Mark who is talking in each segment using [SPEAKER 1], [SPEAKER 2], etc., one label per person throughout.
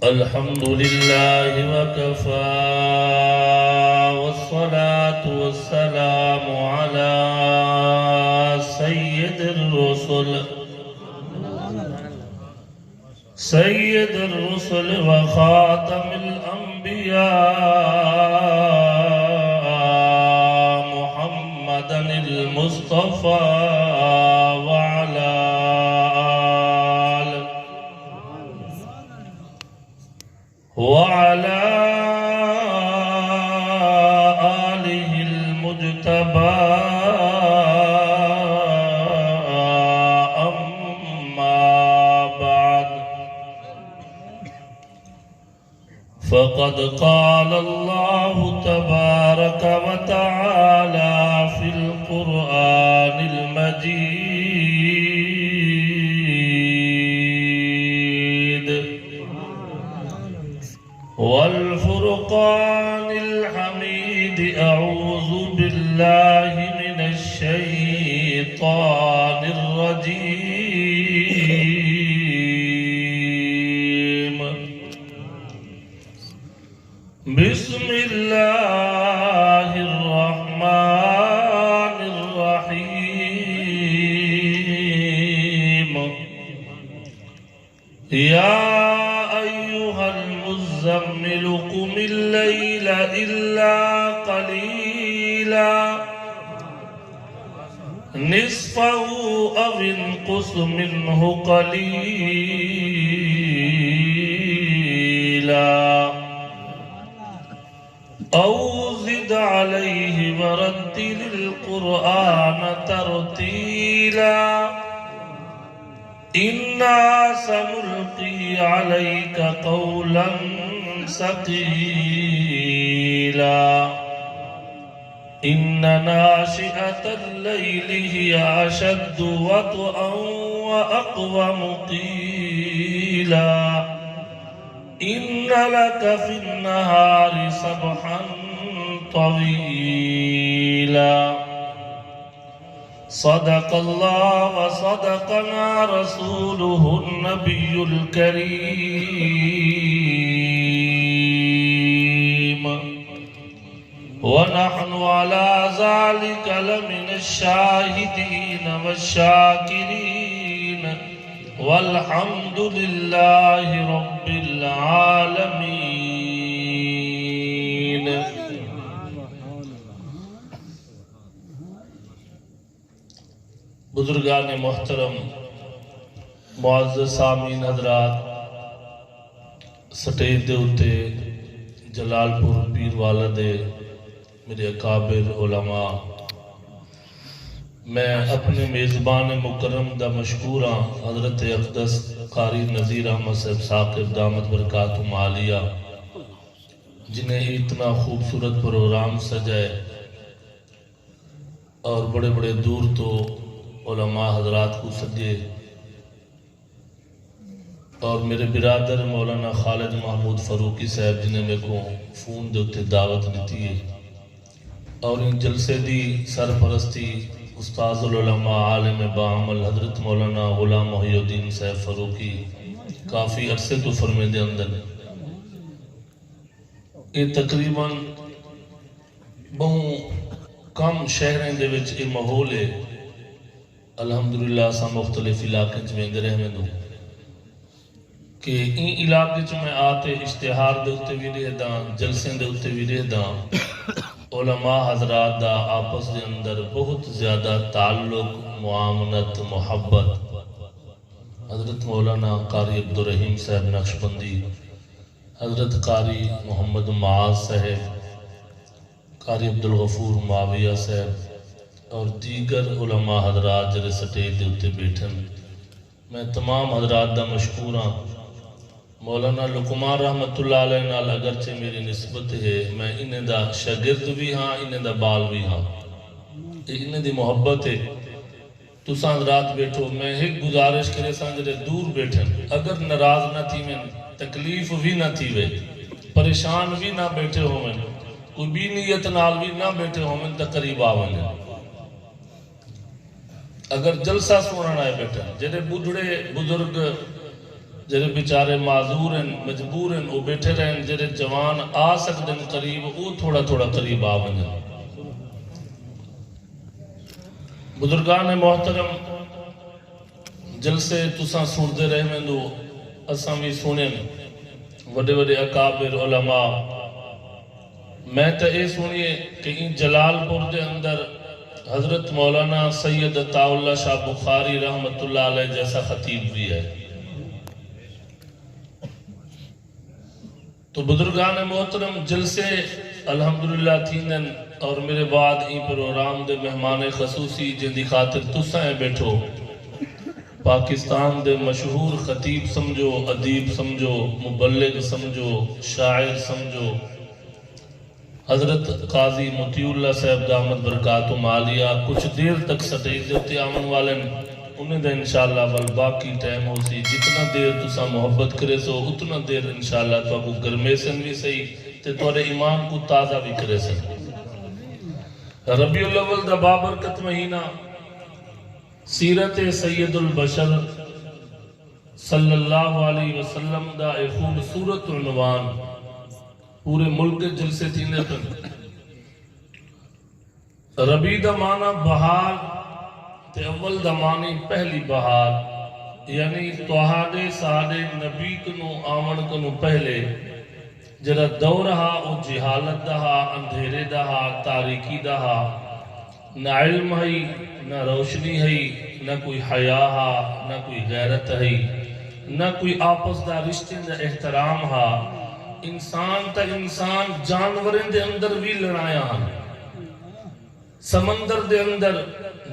[SPEAKER 1] الحمد لله وكفى والصلاة والسلام على سيد الرسل وخاتم الأنبياء محمد المصطفى وعلى آله المجتبى أما بعد فقد قال الله تبارك وتعالى في القرآن المجيد والفرقان الحميد أعوذ بالله من الشيطان الرجيم بسم الله الرحمن الرحيم يا المزمل قم الليل إلا قليلا نصفه أو انقص منه قليلا أو زد عليه ورتل القرآن ترتيلا إنا سنلقي عليك قولا ثقيلا إن ناشئة الليل هي أشد وطئا وأقوم قيلا إن لك في النهار سبحا طويلا صدق الله وصدقنا رسوله النبي الكريم ونحن على ذلك لمن الشاهدين والشاكرين والحمد لله رب العالمين. بزرگان محترم، معزز سامعین حضرات، سٹیج دے اتے جلال پور پیر والا دے میرے اکابر علماء، میں اپنے میزبان مکرم دا مشکور ہاں حضرت اقدس قاری نذیر احمد صاحب ثاقب دامت برکاتہم عالیہ، جنہیں اتنا خوبصورت پروگرام سجائے اور بڑے بڑے دور تو علماء حضرات کو سجے، اور میرے برادر مولانا خالد محمود فاروقی صاحب جنہیں میں کو فون دے اتے دعوت دیتی ہے، اور ان جلسے دی سرپرستی استاذ العلماء عالم باعمل حضرت مولانا غلام محی الدین صاحب فاروقی کافی عرصے تو فرمے دے اندر یہ تقریباً بہوں کم شہریں دے وچ یہ ماحول ہے، الحمدللہ سا مختلف علاقے میں گرے میں دوں کہ این علاقے میں آتے اشتہار دے اتے بھی رہ داں، جلسیں دے اتے بھی رہ داں، علماء حضرات دا آپس دے اندر بہت زیادہ تعلق، معاملت، محبت. حضرت مولانا قاری عبدالرحیم صاحب نقشبندی، حضرت قاری محمد معاذ صاحب، قاری عبدالغفور معاویہ صاحب اور دیگر علماء حضرات جڑے سٹیج دے اتے بیٹھن، میں تمام حضرات دا مشکور ہاں. مولانا لقمان رحمت اللہ علیہ نال اگرچہ میری نسبت ہے، میں انہیں دا شاگرد بھی ہاں، انہیں دا بال بھی ہاں، انہیں دی محبت ہے. تساں حضرات بیٹھو، میں ایک گزارش کرے سان جڑے دور بیٹھن، اگر ناراض نہ تھی میں تکلیف بھی نہ تھی وے، پریشان بھی نہ بیٹھے ہو میں، کوئی بھی نیت نال بھی نہ بیٹھے ہو میں، تقریب آویں. اگر جلسہ سنن آئے بیٹھے جڑے بڑھڑے بزرگ جڑے بیچارے معذور ہیں مجبور ہیں وہ بیٹھے رہن جڑے جوان آ سکتے ہیں قریب وہ تھوڑا تھوڑا قریب آ بنجن بزرگان محترم جلسے تساں سنتے رہے میں دو اساں بھی سنیں وڈے وڈے اکابر علماء میں تو یہ سنیے کہ ان جلال پور دے اندر حضرت مولانا سید عطا اللہ شاہ بخاری رحمت اللہ علیہ جیسا خطیب بھی ہے تو بزرگان محترم جلسے الحمدللہ تھینن اور میرے بعد این پروگرام دے مہمان خصوصی جن دی خاطر تسائیں بیٹھو پاکستان دے مشہور خطیب سمجھو ادیب سمجھو مبلغ سمجھو شاعر سمجھو حضرت قاضی مطیع اللہ صاحب دامت برکات و مالیہ کچھ دیر تک سٹیج دیتے آمن والن انہیں دے انشاءاللہ بل باقی ٹائم ہو سی جتنا دیر تسا محبت کرے سو اتنا دیر انشاءاللہ تو آپ کو گرمے سن بھی صحیح تے توڑے ایمان کو تازہ بھی کرے سن ربیع الاول دا بابرکت مہینہ سیرت سید البشر صلی اللہ علیہ وسلم دا ایک خوبصورت عنوان پورے ملک جلسے تینے پر ربیع دا معنی بہار تے اول دا معنی پہلی بہار یعنی توہاڈے ساڈے نبی کنو آمن کنو پہلے جڑا دور ہا او جہالت دا ہا اندھیرے دا ہا تاریکی دا ہا نہ علم ہے نہ روشنی ہے نہ کوئی حیا ہا نہ کوئی غیرت ہے نہ کوئی آپس دا رشتے دا احترام ہا انسان تا انسان جانوریں دے اندر بھی لڑایا ہاں سمندر دے اندر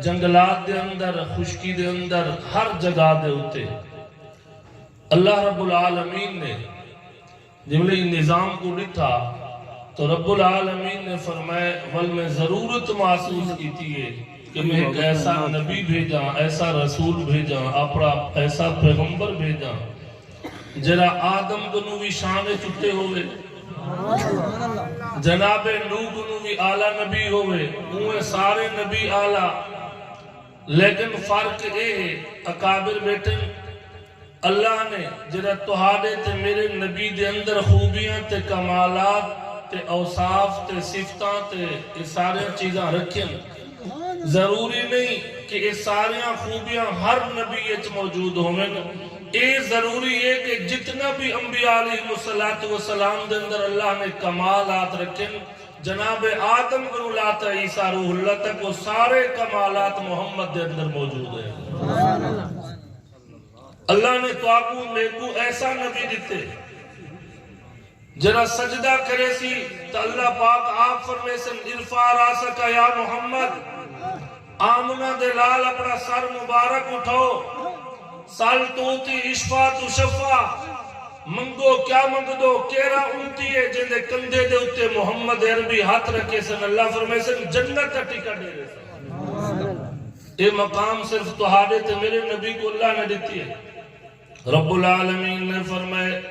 [SPEAKER 1] جنگلات دے اندر خشکی دے اندر ہر جگہ دے ہوتے اللہ رب العالمین نے جب لئے نظام کو لکھا تو رب العالمین نے فرمائے ول میں ضرورت محسوس کی تھی کہ میں ایک ایسا نبی بھیجا ایسا رسول بھیجا اپنا ایسا پیغمبر بھیجا جرا آدم کنو بھی شان چھٹے ہوئے جناب نوح کنو بھی آلہ نبی ہوئے انہیں سارے نبی آلہ لیکن فرق یہ ہے اکابر بیٹن اللہ نے جرا تہاڈے تے میرے نبی دے اندر خوبیاں تے کمالات تے اوصاف تے صفتاں تے یہ سارے چیزاں رکھیں ضروری نہیں کہ یہ سارے خوبیاں ہر نبی اچ موجود ہوئے یہ ضروری ہے کہ جتنا بھی انبیاء علیہ السلام دے اندر اللہ نے کمالات رکھیں جناب آدم کو لاتا عیسیٰ روح اللہ تک وہ سارے کمالات محمد دے اندر موجود ہیں اللہ نے تو آپ کو ایسا نبی دیتے جرا سجدہ کرے سی تو اللہ پاک آپ فرمے سن ارفع راسکا یا محمد آمنہ دے لال اپنا سر مبارک اٹھو سال توتی اشفا تو شفا منگو کیا منگ دو کیرا انتی ہے جن دے کندھے دے اتے محمد عربی ہاتھ رکھے سن اللہ فرمائے سن جنت کا ٹکا دے رہے سن یہ مقام صرف تہاڈے تے میرے نبی کو اللہ نے دیتی ہے رب العالمین نے فرمائے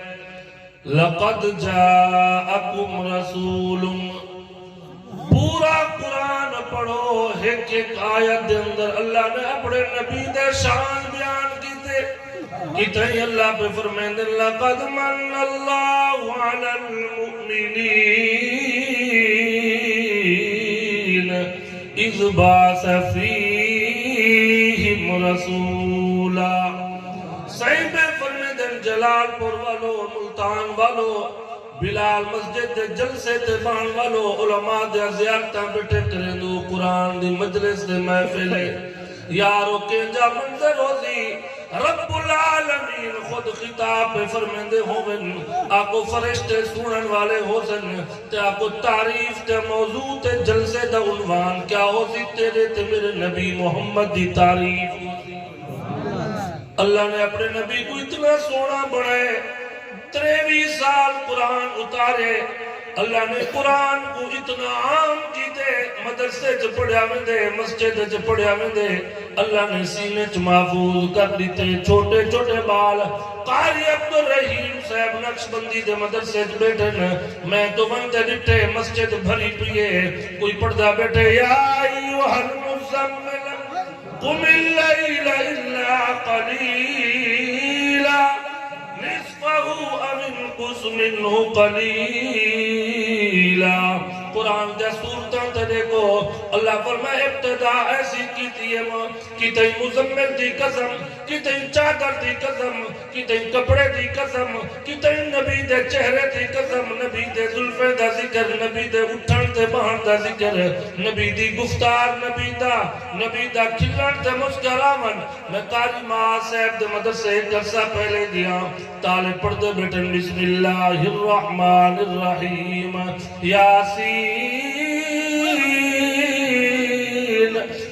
[SPEAKER 1] لقد جاءکم رسول پورا قرآن پڑھو ایک ایک آیت دے اندر اللہ نے اپنے نبی دے شان بیان کیتے کتنے اللہ پہ فرمائیں لقد من اللہ علی المؤمنین اذ بعث فیہم رسولا صحیح میں فرمائیں جلال پور والو ملتان والو بلال مسجد دے جلسے تے بان والو علماء دے زیارتاں بیٹھے کریں دو قرآن دی مجلس دے محفلے یارو کے جا منظر ہوزی رب العالمین خود خطاب پہ فرمیندے ہوئن آکو فرشتے سنن والے ہوزن تے آکو تعریف تے موضوع تے جلسے دا عنوان کیا ہوزی تیرے تے میرے نبی محمد دی تعریف اللہ نے اپنے نبی کو اتنا سونا بنائے 23 سال قرآن اتارے اللہ نے قرآن کو اتنا عام کیتے مدرسے چ پڑھیا ویندے مسجد چ پڑھیا ویندے اللہ نے سینے چ محفوظ کر دیتے چھوٹے چھوٹے بال قاری عبدالرحیم صاحب نقشبندی دے مدرسے چ بیٹھن میں تو بندے ڈٹے مسجد بھری پیے کوئی پڑھدا بیٹھے یا ایھا المزمل قم اللیل الا قلیلا نصفه او انقص منه قلیلا. قرآن دے سورتاں تے دیکھو اللہ فرمائے ابتدا ایسی کیتی ہے کتیں مزمل دی قسم کتیں چادر دی قسم کتیں کپڑے دی قسم کتیں نبی دے چہرے دی قسم نبی دے زلفے دا ذکر نبی دے اٹھن تے بہن دا ذکر نبی دی گفتار نبی دا کھلن تے مسکراون. میں قاری ماں صاحب دے مدرسے ایک عرصہ پہلے گیا تالے پڑھتے بیٹھن بسم اللہ الرحمن الرحیم یاسین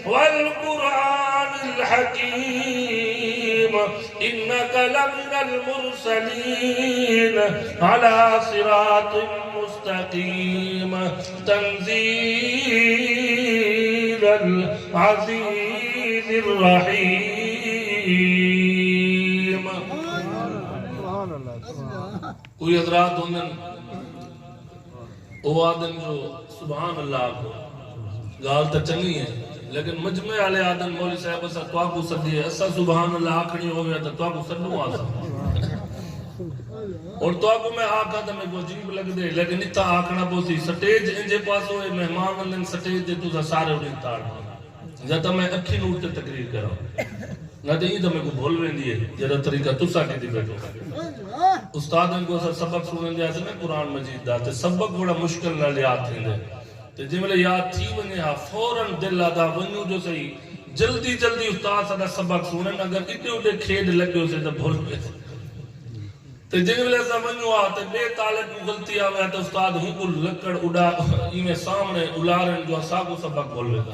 [SPEAKER 1] والقرآن الحکیم انک لمن المرسلین علی صراط مستقیم تنزیل العزیز الرحیم. کوئی حضرات ہوندن وہ آدم جو سبحان اللہ کو گال تا چنگی ہے لیکن مجمع والے آدم مولی صاحب اسا تو آپ کو سدی ہے اسا سبحان اللہ آکھنی ہو گیا تو آپ کو سدوں آسا اور تو آپ کو میں آکھا تھا میں کو عجیب لگ دے لیکن اتنا آکھنا بوسی سٹیج انجے پاس ہوئے مہمان اندن سٹیج دے تو سارے انہیں تاڑ جاتا میں اکھی نوٹ تے تقریر کر رہا ہوں نہ دے ہی تو میں کو بھول ویندی ہے جرا طریقہ تسا کی دی بیٹھو استاد ان کو سبق سنن جائے میں قرآن مجید دا تے سبق بڑا مشکل نہ یاد تھیندے تے جے ملے یاد تھی ونجے ہا فوراً دل آدھا ونجو جو صحیح جلدی جلدی استاد سدا سبق سنن اگر اتنے اٹھے کھیڈ لگے اسے تو بھول گئے تے جے ملے سا ونجو آتے بے طالب کو غلطی آوے تو استاد ہوں کو لکڑ اڑا میں سامنے الارن جو سا کو سبق بول گا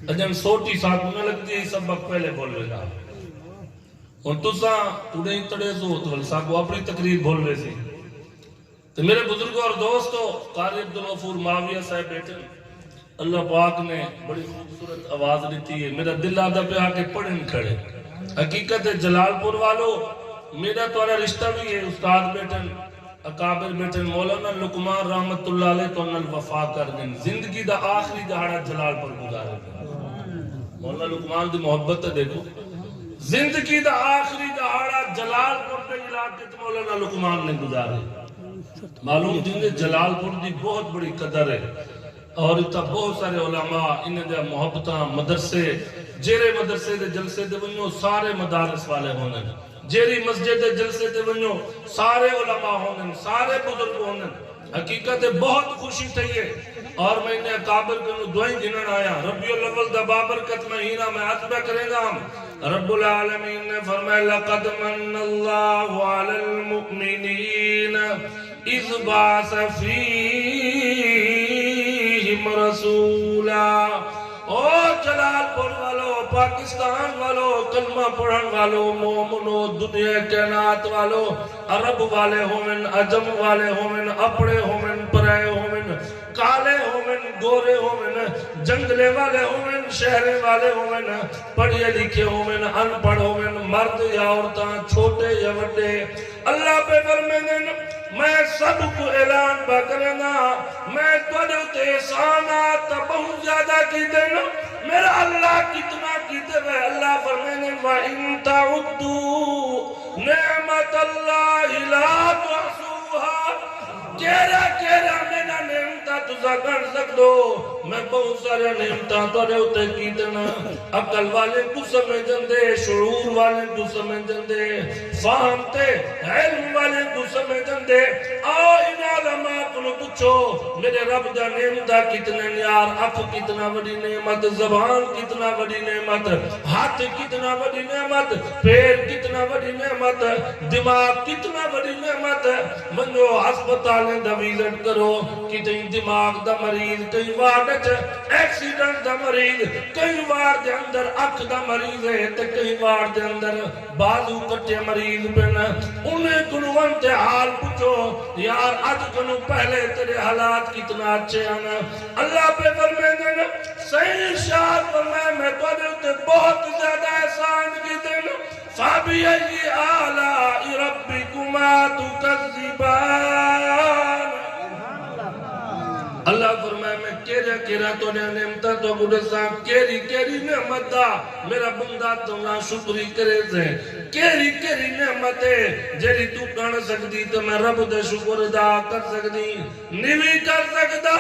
[SPEAKER 1] اجن سوٹی ساتھ میں لگتی ہے سبق پہلے بول گا اور تسا اڑے تڑے سو تو سا کو اپنی تقریر بول رہے سی. تو میرے بزرگوں اور دوستوں قاری عبدالغفور معاویہ صاحب بیٹھے اللہ پاک نے بڑی خوبصورت آواز دیتی ہے میرا دل آدھا پہ آکے پڑھن کھڑے حقیقت ہے جلال پور والو میرا توارا رشتہ بھی ہے استاد بیٹھن اکابر بیٹھن مولانا لقمان رحمت اللہ علیہ تو انہا الوفا کر دیں زندگی دا آخری دہاڑا جلال پر گزارے مولانا لقمان دی محبت ہے دیکھو زندگی دا آخری دہاڑا جلال پور کے علاقے مولانا لقمان نے گزارے. معلوم جنہیں جلال پور دی بہت بڑی قدر ہے اور اتنا بہت سارے علماء انہیں دے محبتاں مدرسے جیرے مدرسے دے جلسے دے ونیو سارے مدارس والے ہونے جیری مسجد دے جلسے دے ونیو سارے علماء ہونے سارے بزرگ ہونے حقیقت بہت خوشی تھئی اور میں انہیں اکابر کنو دعائیں گنن آیا ربیع الاول دا بابرکت مہینہ میں عطبہ کرے گا رب العالمین نے فرمایا لقد من اللہ علی المؤمنین اذ بعث فیہم رسولا. او جلال پور والو پاکستان والو کلمہ پڑھن والو مومنو دنیا کائنات والو عرب والے ہومن عجم والے ہومن اپڑے ہومن پرائے ہومن کالے ہومن گورے ہومن جنگلے والے ہومن شہرے والے ہومن پڑھے لکھے ہومن ان پڑھ ہومن مرد یا عورتاں چھوٹے یا وڈے اللہ پہ فرمائیں میں سب کو اعلان با کرنا میں توڑے ہوتے احسانات بہت زیادہ کی دینا میرا اللہ کتنا کیتے ہوئے اللہ فرمائیں وَإِن تَعُدُّوا نِعْمَةَ اللَّهِ لَا تُحْصُوهَا کیرا مینا نعمتہ تُزا کر سکدو میں بہت سارے نعمتہ توڑے ہوتے کی دینا عقل والے کو سمجھن دے شعور والے کو سمجھن دے فہمتے علم والے کو سمجھن دے آؤ ان علماء کو پوچھو میرے رب دا نعمتہ کتنے نیار اکھ کتنا بڑی نعمت زبان کتنا بڑی نعمت ہاتھ کتنا بڑی نعمت پیر کتنا بڑی نعمت دماغ کتنا بڑی نعمت منو ہسپتال دا ویزٹ کرو کتیں دماغ دا مریض کئی وارڈ ایکسیڈنٹ دا مریض کئی وارڈ دے اندر اکھ دا مریض ہے تے کئی وارڈ دے اندر بازو کٹے مریض پہن انہیں کنوان تے حال پوچھو یار آج کنو پہلے تیرے حالات کتنا اچھے آنا اللہ پہ فرمائیں دینا صحیح ارشاد فرمائیں میں تو تے بہت زیادہ احسان کی دینا فَبِأَيِّ آلَاءِ رَبِّكُمَا تُكَذِّبَانِ اللہ فرمائے میں کیرا تو نے نعمتاں تو گڈساں کیری کیری نعمت دا میرا بندہ تو نہ شکری کرے سے کیری کیری نعمت ہے جڑی تو کر سکدی تے میں رب دے شکر ادا کر سکدی نہیں کر سکدا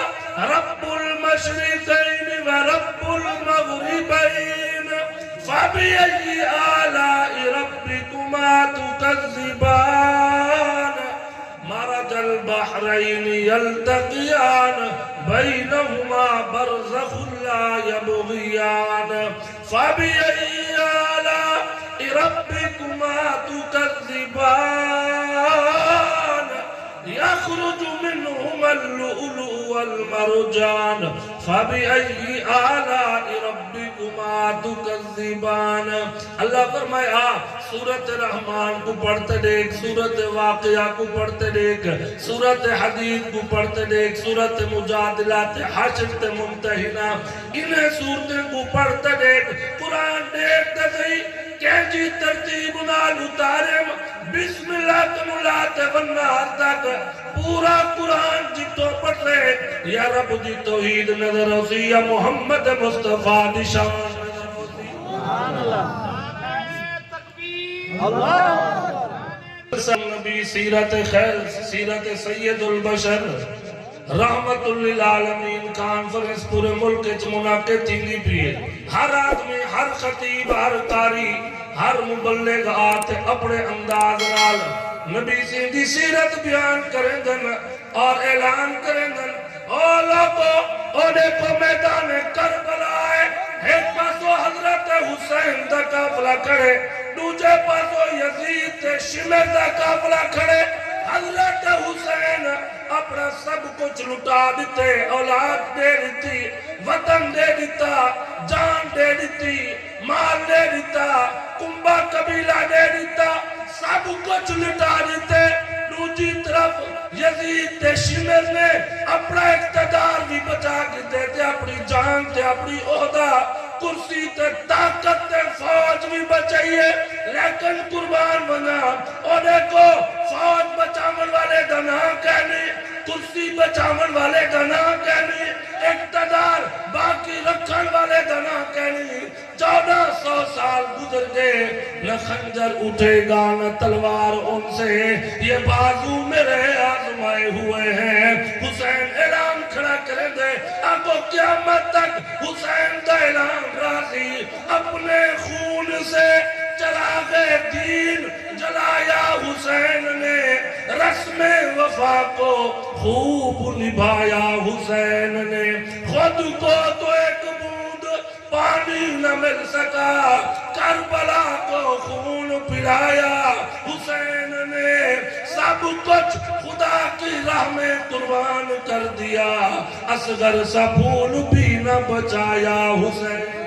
[SPEAKER 1] رب المشرقین و رب المغربین فبأي آلاء ربكما تكذبان مرج البحرين يلتقيان بينهما برزخ لا يبغيان فبأي آلاء ربكما تكذبان يخرج منهما اللؤلؤ والمرجان فبأي آلاء ربكما تكذبان اللہ فرمایا سورت رحمان کو پڑھتے دیکھ سورت واقعہ کو پڑھتے دیکھ سورت حدید کو پڑھتے دیکھ سورت مجادلات حشر ممتحنہ انہیں سورتیں کو پڑھتے دیکھ قرآن دیکھتے صحیح کیجی ترتیب نال اتارے بسم اللہ تمولات والنہار تک پورا قرآن جتو پڑھ رہے یا رب دی توحید نظر ہوسی یا محمد مصطفیٰ دی شان نظر ہوسی سبحان اللہ نبی سیرت خیر سیرت سید البشر رحمت للعالمین کانفرنس پورے ملک اچ منعقد تھیندی پئی ہے ہر آدمی ہر خطیب ہر قاری ہر مبلغ آتے اپنے انداز نال نبی دی سیرت بیان کریں دن اور اعلان کریں دن او لوگو او دیکھو میدان کربلا ہے ایک پاسو حضرت حسین دا قافلہ کھڑے دوسرے پاسو یزید تے شمر دا قافلہ کھڑے حضرت حسین اپنا سب کچھ لٹا دیتے اولاد دے دیتی وطن دے دیتا جان دے دیتی مال دے دیتا کنبہ قبیلہ دے دیتا سب کچھ لٹا دیتے دوسری طرف یزید تے شمر نے اپنا اقتدار بھی بچا کے دیتے اپنی جان تے اپنی عہدہ کرسی تے طاقت تے فوج بھی بچائیے لیکن قربان بنا اور دیکھو فوج بچاون والے دنا کہنی کرسی بچاون والے دنا کہنی اقتدار باقی رکھن والے دنا کہنی 1400 سال گزر گئے نہ خنجر اٹھے گا نہ تلوار ان سے یہ بازو میرے آزمائے ہوئے ہیں حسین اعلان کھڑا کریں دے آگو قیامت تک حسین کا اعلان راضی اپنے خون سے چراغ دین جلایا حسین نے رسم وفا کو خوب نبھایا حسین نے خود کو تو ایک بوند پانی نہ مل سکا کربلا کو خون پلایا حسین نے سب کچھ خدا کی راہ میں قربان کر دیا اصغر سا پھول بھی نہ بچایا حسین